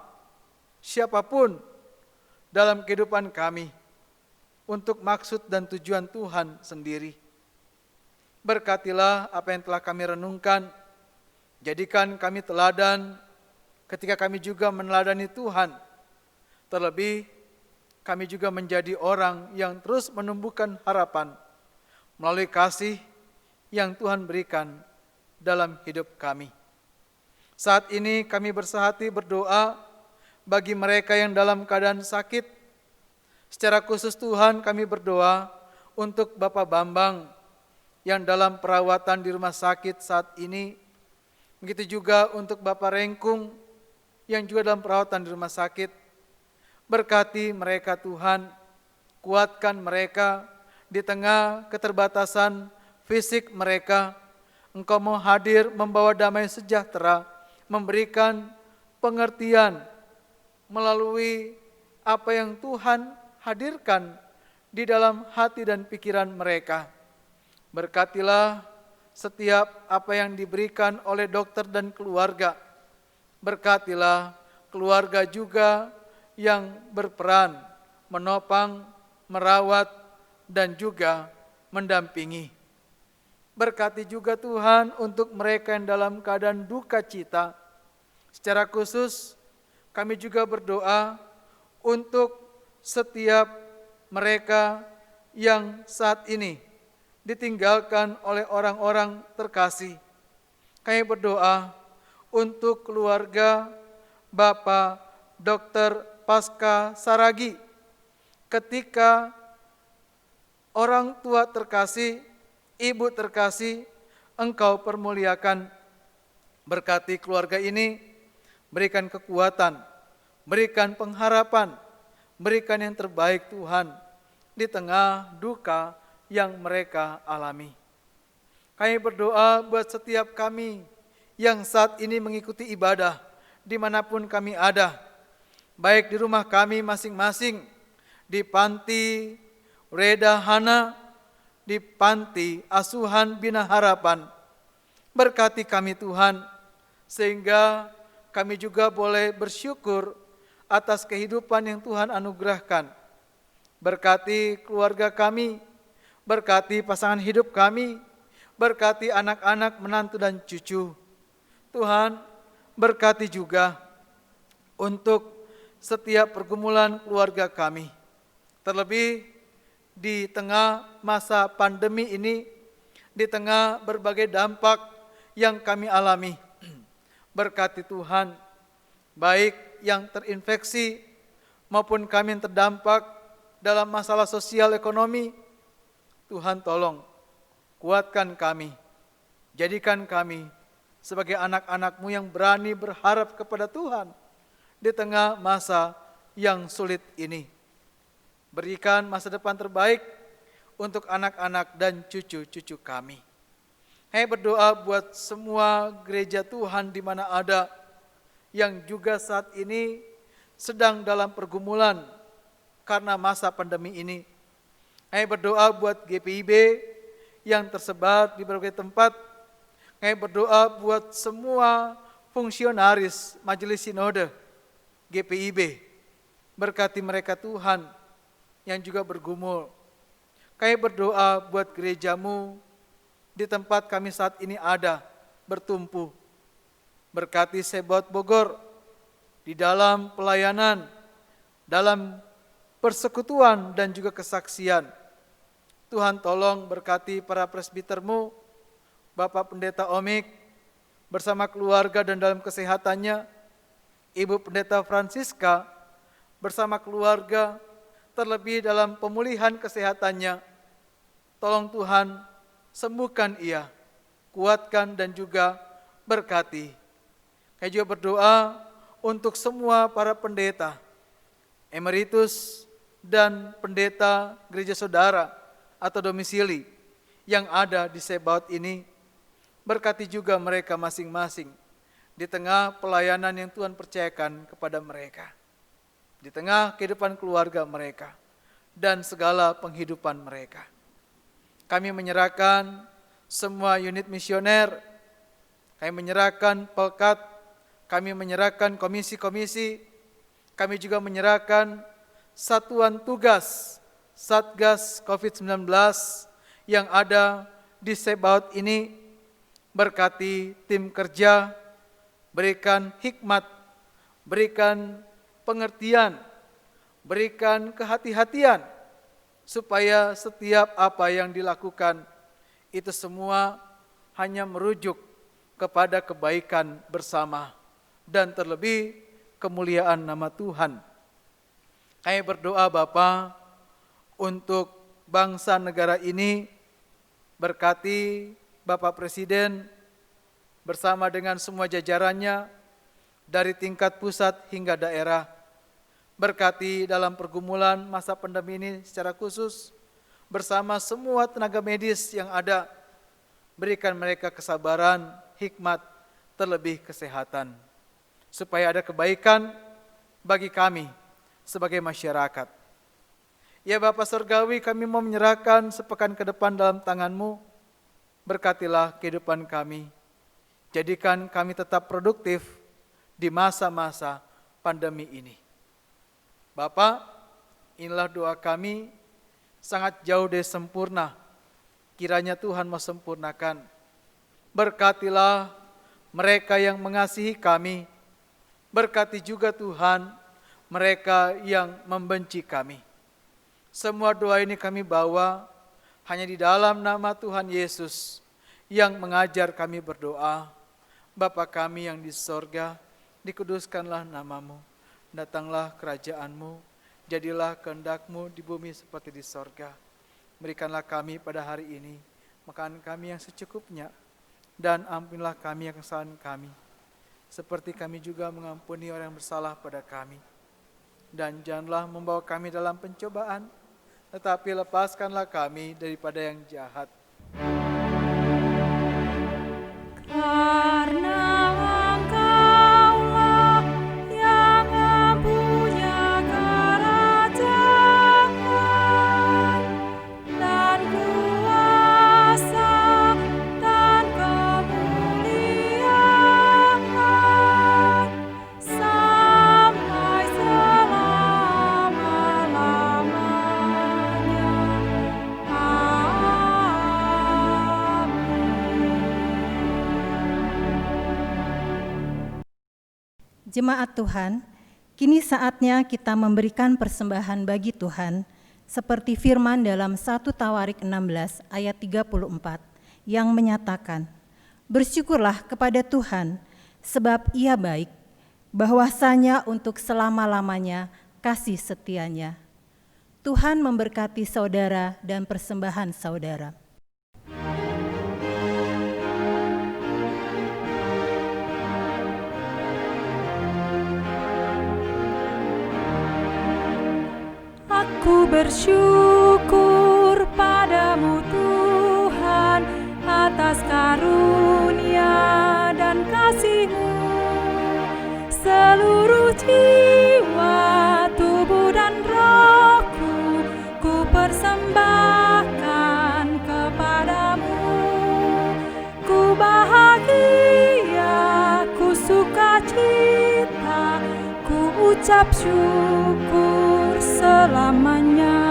siapapun dalam kehidupan kami, untuk maksud dan tujuan Tuhan sendiri. Berkatilah apa yang telah kami renungkan, jadikan kami teladan ketika kami juga meneladani Tuhan. Terlebih, kami juga menjadi orang yang terus menumbuhkan harapan melalui kasih yang Tuhan berikan dalam hidup kami. Saat ini kami bersehati berdoa bagi mereka yang dalam keadaan sakit. Secara khusus Tuhan kami berdoa untuk Bapak Bambang yang dalam perawatan di rumah sakit saat ini. Begitu juga untuk Bapak Rengkung yang juga dalam perawatan di rumah sakit. Berkati mereka Tuhan, kuatkan mereka di tengah keterbatasan fisik mereka. Engkau mau hadir membawa damai sejahtera, memberikan pengertian melalui apa yang Tuhan hadirkan di dalam hati dan pikiran mereka. Berkatilah setiap apa yang diberikan oleh dokter dan keluarga. Berkatilah keluarga juga yang berperan menopang, merawat, dan juga mendampingi. Berkati juga Tuhan untuk mereka yang dalam keadaan duka cita. Secara khusus kami juga berdoa untuk setiap mereka yang saat ini ditinggalkan oleh orang-orang terkasih. Kami berdoa untuk keluarga Bapak Dr. Pasca Saragi, ketika orang tua terkasih, ibu terkasih, Engkau permuliakan. Berkati keluarga ini, berikan kekuatan, berikan pengharapan, berikan yang terbaik Tuhan di tengah duka yang mereka alami. Kami berdoa buat setiap kami yang saat ini mengikuti ibadah dimanapun kami ada, baik di rumah kami masing-masing, di panti Reda Hana, di panti asuhan Bina Harapan. Berkati kami Tuhan, sehingga kami juga boleh bersyukur atas kehidupan yang Tuhan anugerahkan. Berkati keluarga kami, berkati pasangan hidup kami, berkati anak-anak, menantu dan cucu. Tuhan, berkati juga untuk setiap pergumulan keluarga kami. Terlebih di tengah masa pandemi ini, di tengah berbagai dampak yang kami alami. Berkati Tuhan, baik yang terinfeksi maupun kami yang terdampak dalam masalah sosial ekonomi, Tuhan tolong kuatkan kami, jadikan kami sebagai anak-anak-Mu yang berani berharap kepada Tuhan di tengah masa yang sulit ini. Berikan masa depan terbaik untuk anak-anak dan cucu-cucu kami. Saya berdoa buat semua gereja Tuhan di mana ada yang juga saat ini sedang dalam pergumulan karena masa pandemi ini. Saya berdoa buat GPIB yang tersebar di berbagai tempat. Saya berdoa buat semua fungsionaris Majelis Sinode GPIB. Berkati mereka Tuhan yang juga bergumul. Kami berdoa buat gereja-Mu di tempat kami saat ini ada, bertumpu. Berkati Sebaot Bogor di dalam pelayanan, dalam persekutuan dan juga kesaksian. Tuhan tolong berkati para presbiter-Mu, Bapak Pendeta Omik, bersama keluarga dan dalam kesehatannya, Ibu Pendeta Francisca, bersama keluarga, terlebih dalam pemulihan kesehatannya. Tolong Tuhan, sembuhkan ia, kuatkan dan juga berkati. Saya juga berdoa untuk semua para pendeta, emeritus dan pendeta gereja saudara atau domisili yang ada di Sebaot ini. Berkati juga mereka masing-masing di tengah pelayanan yang Tuhan percayakan kepada mereka, di tengah kehidupan keluarga mereka dan segala penghidupan mereka. Kami menyerahkan semua unit misioner, kami menyerahkan pelkat, kami menyerahkan komisi-komisi, kami juga menyerahkan satuan tugas Satgas COVID-19 yang ada di Sebaot ini. Berkati tim kerja, berikan hikmat, berikan pengertian, berikan kehati-hatian, supaya setiap apa yang dilakukan itu semua hanya merujuk kepada kebaikan bersama dan terlebih kemuliaan nama Tuhan. Kami berdoa Bapa untuk bangsa negara ini, berkati Bapak Presiden bersama dengan semua jajarannya dari tingkat pusat hingga daerah. Berkati dalam pergumulan masa pandemi ini secara khusus bersama semua tenaga medis yang ada. Berikan mereka kesabaran, hikmat, terlebih kesehatan. Supaya ada kebaikan bagi kami sebagai masyarakat. Ya Bapa Surgawi, kami mau menyerahkan sepekan ke depan dalam tangan-Mu. Berkatilah kehidupan kami. Jadikan kami tetap produktif di masa-masa pandemi ini. Bapa, inilah doa kami, sangat jauh dari sempurna. Kiranya Tuhan mau sempurnakan. Berkatilah mereka yang mengasihi kami. Berkati juga Tuhan mereka yang membenci kami. Semua doa ini kami bawa hanya di dalam nama Tuhan Yesus yang mengajar kami berdoa. Bapa kami yang di sorga, dikuduskanlah nama-Mu. Datanglah kerajaan-Mu, jadilah kehendak-Mu di bumi seperti di sorga. Berikanlah kami pada hari ini makanan kami yang secukupnya, dan ampunilah kami yang kesalahan kami, seperti kami juga mengampuni orang yang bersalah pada kami. Dan janganlah membawa kami dalam pencobaan, tetapi lepaskanlah kami daripada yang jahat. Karena Engkaulah yang mempunyai kerajaan dan kuasa dan kemuliaan sampai selama-lamanya. Jemaat Tuhan, kini saatnya kita memberikan persembahan bagi Tuhan, seperti firman dalam 1 Tawarik 16 ayat 34 yang menyatakan, "Bersyukurlah kepada Tuhan, sebab Ia baik, bahwasanya untuk selama-lamanya kasih setianya." Tuhan memberkati saudara dan persembahan saudara. Aku bersyukur padamu Tuhan atas karunia dan kasih-Mu. Seluruh jiwa, tubuh dan rohku ku persembahkan kepadamu. Ku bahagia, ku sukacita, ku ucap syukur selamanya.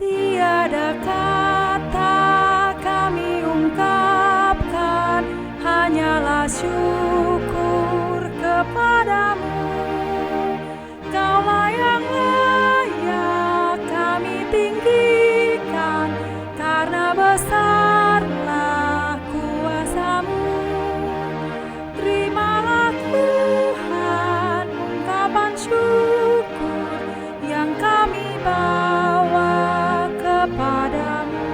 Tiada kata kami ungkapkan, hanyalah syukur kepadamu. Kaulah yang layak kami tinggikan, karena besarlah kuasa-Mu. Terimalah Tuhan ungkapan syukur yang kami bawa kepadamu.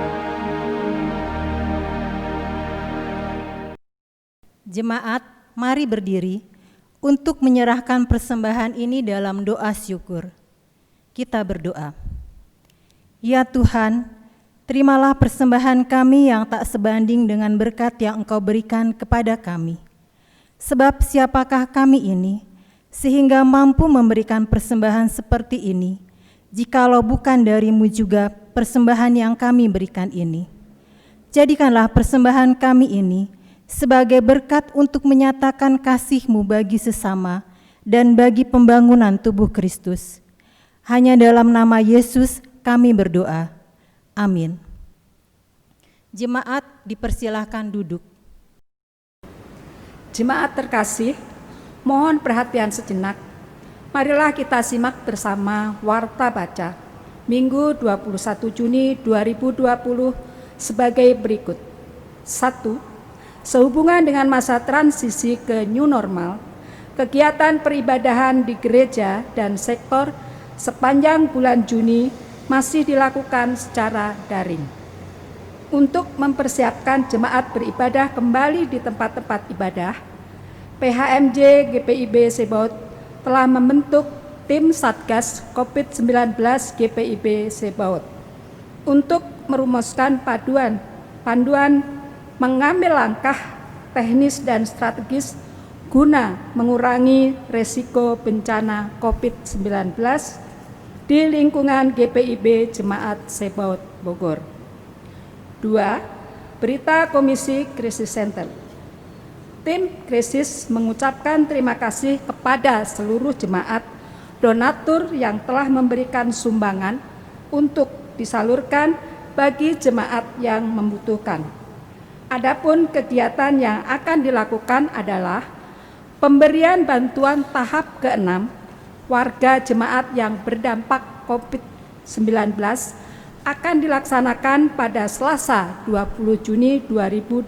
Jemaat, mari berdiri untuk menyerahkan persembahan ini dalam doa syukur. Kita berdoa. Ya Tuhan, terimalah persembahan kami yang tak sebanding dengan berkat yang Engkau berikan kepada kami. Sebab siapakah kami ini, sehingga mampu memberikan persembahan seperti ini, jikalau bukan dari-Mu juga persembahan yang kami berikan ini. Jadikanlah persembahan kami ini sebagai berkat untuk menyatakan kasih-Mu bagi sesama dan bagi pembangunan tubuh Kristus. Hanya dalam nama Yesus kami berdoa. Amin. Jemaat dipersilahkan duduk. Jemaat terkasih, mohon perhatian sejenak. Marilah kita simak bersama Warta Baca Minggu 21 Juni 2020 sebagai berikut. 1. Sehubungan dengan masa transisi ke new normal, kegiatan peribadahan di gereja dan sektor sepanjang bulan Juni masih dilakukan secara daring. Untuk mempersiapkan jemaat beribadah kembali di tempat-tempat ibadah, PHMJ GPIB Sebaut telah membentuk tim Satgas COVID-19 GPIB Sebaut untuk merumuskan panduan mengambil langkah teknis dan strategis guna mengurangi resiko bencana COVID-19 di lingkungan GPIB Jemaat Sebaut Bogor. 2. Berita Komisi Krisis Center. Tim Krisis mengucapkan terima kasih kepada seluruh jemaat donatur yang telah memberikan sumbangan untuk disalurkan bagi jemaat yang membutuhkan. Adapun kegiatan yang akan dilakukan adalah pemberian bantuan tahap ke-6 warga jemaat yang berdampak COVID-19 akan dilaksanakan pada Selasa 20 Juni 2020.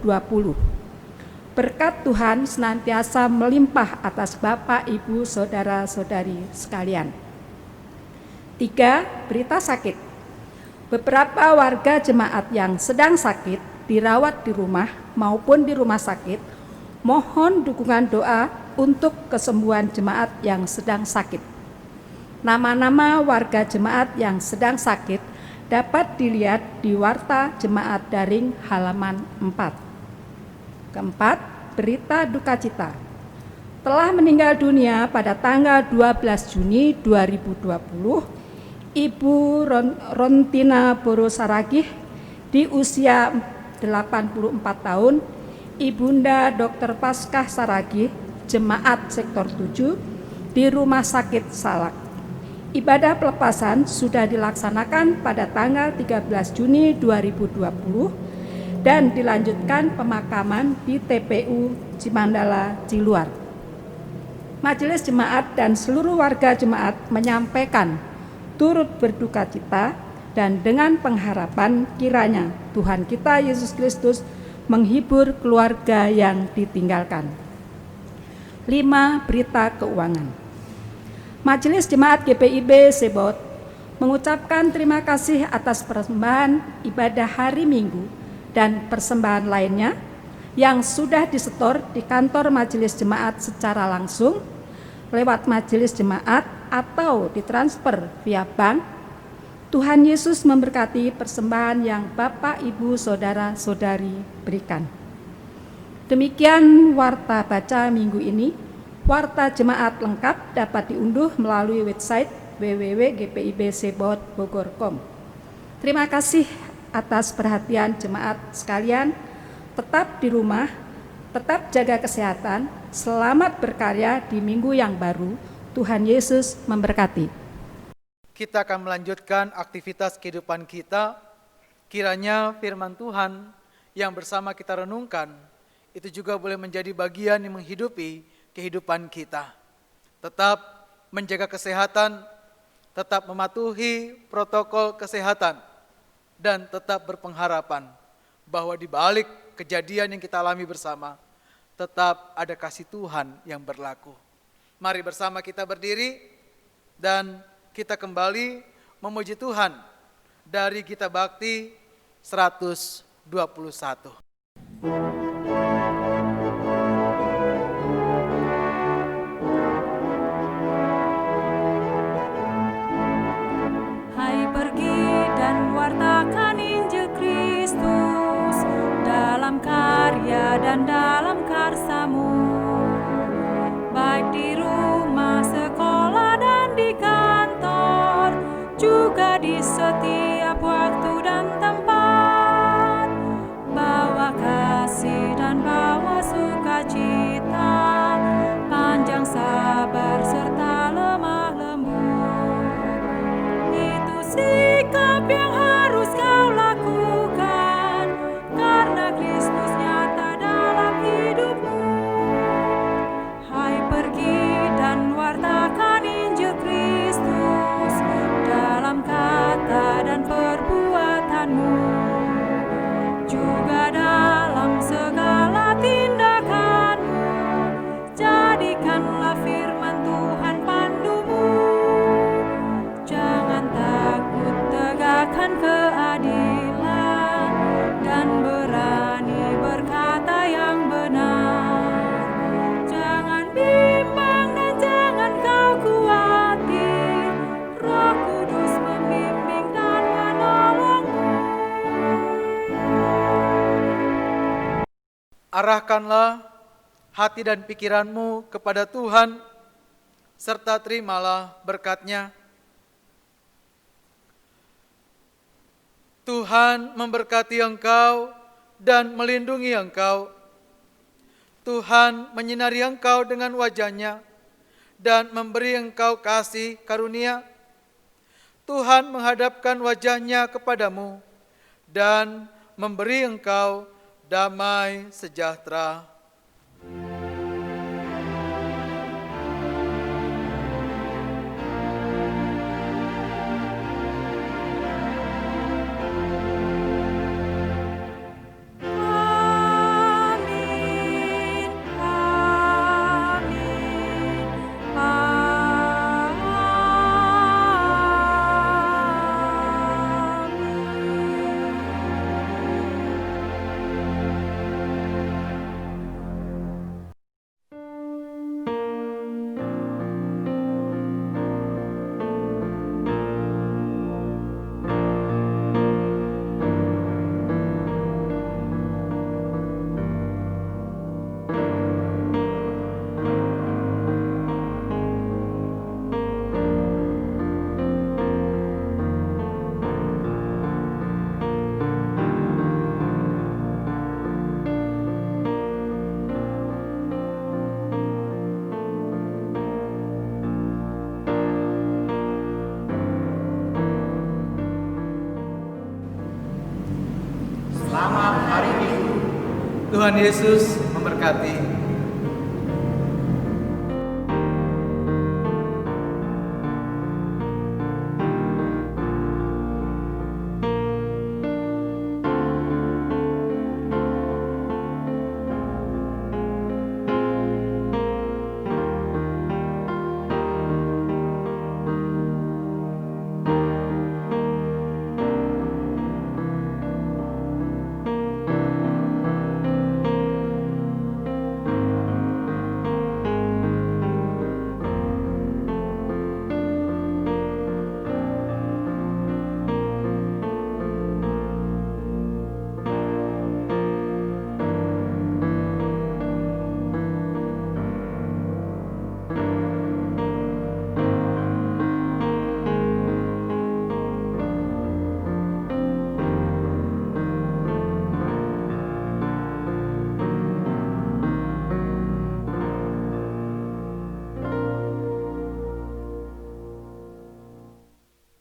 Berkat Tuhan senantiasa melimpah atas Bapak, Ibu, Saudara-saudari sekalian. 3. Berita sakit. Beberapa warga jemaat yang sedang sakit dirawat di rumah maupun di rumah sakit, mohon dukungan doa untuk kesembuhan jemaat yang sedang sakit. Nama-nama warga jemaat yang sedang sakit dapat dilihat di Warta Jemaat Daring halaman 4. Keempat, berita duka cita. Telah meninggal dunia pada tanggal 12 Juni 2020, Ibu Rontina Borosaragih di usia 84 tahun, Ibunda Dr. Paskah Saragih, Jemaat Sektor 7 di Rumah Sakit Salak. Ibadah pelepasan sudah dilaksanakan pada tanggal 13 Juni 2020 dan dilanjutkan pemakaman di TPU Cimandala, Ciluar. Majelis Jemaat dan seluruh warga jemaat menyampaikan turut berduka cita dan dengan pengharapan kiranya Tuhan kita Yesus Kristus menghibur keluarga yang ditinggalkan. 5. Berita keuangan. Majelis Jemaat GPIB Sebot mengucapkan terima kasih atas persembahan ibadah hari Minggu dan persembahan lainnya yang sudah disetor di kantor Majelis Jemaat secara langsung, lewat Majelis Jemaat atau ditransfer via bank. Tuhan Yesus memberkati persembahan yang Bapak, Ibu, Saudara, Saudari berikan. Demikian warta baca minggu ini. Warta jemaat lengkap dapat diunduh melalui website www.gpibsebot.bogor.com. Terima kasih atas perhatian jemaat sekalian. Tetap di rumah, tetap jaga kesehatan, selamat berkarya di minggu yang baru. Tuhan Yesus memberkati. Kita akan melanjutkan aktivitas kehidupan kita. Kiranya firman Tuhan yang bersama kita renungkan, itu juga boleh menjadi bagian yang menghidupi kehidupan kita. Tetap menjaga kesehatan, tetap mematuhi protokol kesehatan, dan tetap berpengharapan bahwa di balik kejadian yang kita alami bersama, tetap ada kasih Tuhan yang berlaku. Mari bersama kita berdiri dan kita kembali memuji Tuhan dari Gita Bakti 121. Hai, pergi dan wartakan Injil Kristus dalam karya dan dalam karsamu, baik di rumah, sekolah, dan di kantor, juga di setiap waktu dan tempat. Bawa kasih dan bawa sukacita, panjang sabar serta lemah lembut. Itu sikap yang harus kau lakukan, karena Kristus nyata dalam hidupmu. Hai, pergi dan wartakan Injil Kristus dalam kata dan perbuatanmu, juga dalam segala tindakanmu. Jadikanlah firman Tuhan pandumu. Jangan takut, tegakkan keadilan dan berani berkata yang benar. Jangan bimbang dan jangan kau khawatir, Roh Kudus membimbing dan menolongmu. Arahkanlah hati dan pikiranmu kepada Tuhan, serta terimalah berkat-Nya. Tuhan memberkati engkau dan melindungi engkau. Tuhan menyinari engkau dengan wajah-Nya dan memberi engkau kasih karunia. Tuhan menghadapkan wajah-Nya kepadamu dan memberi engkau damai sejahtera. Amin, amin, amin. Tuhan Yesus memberkati.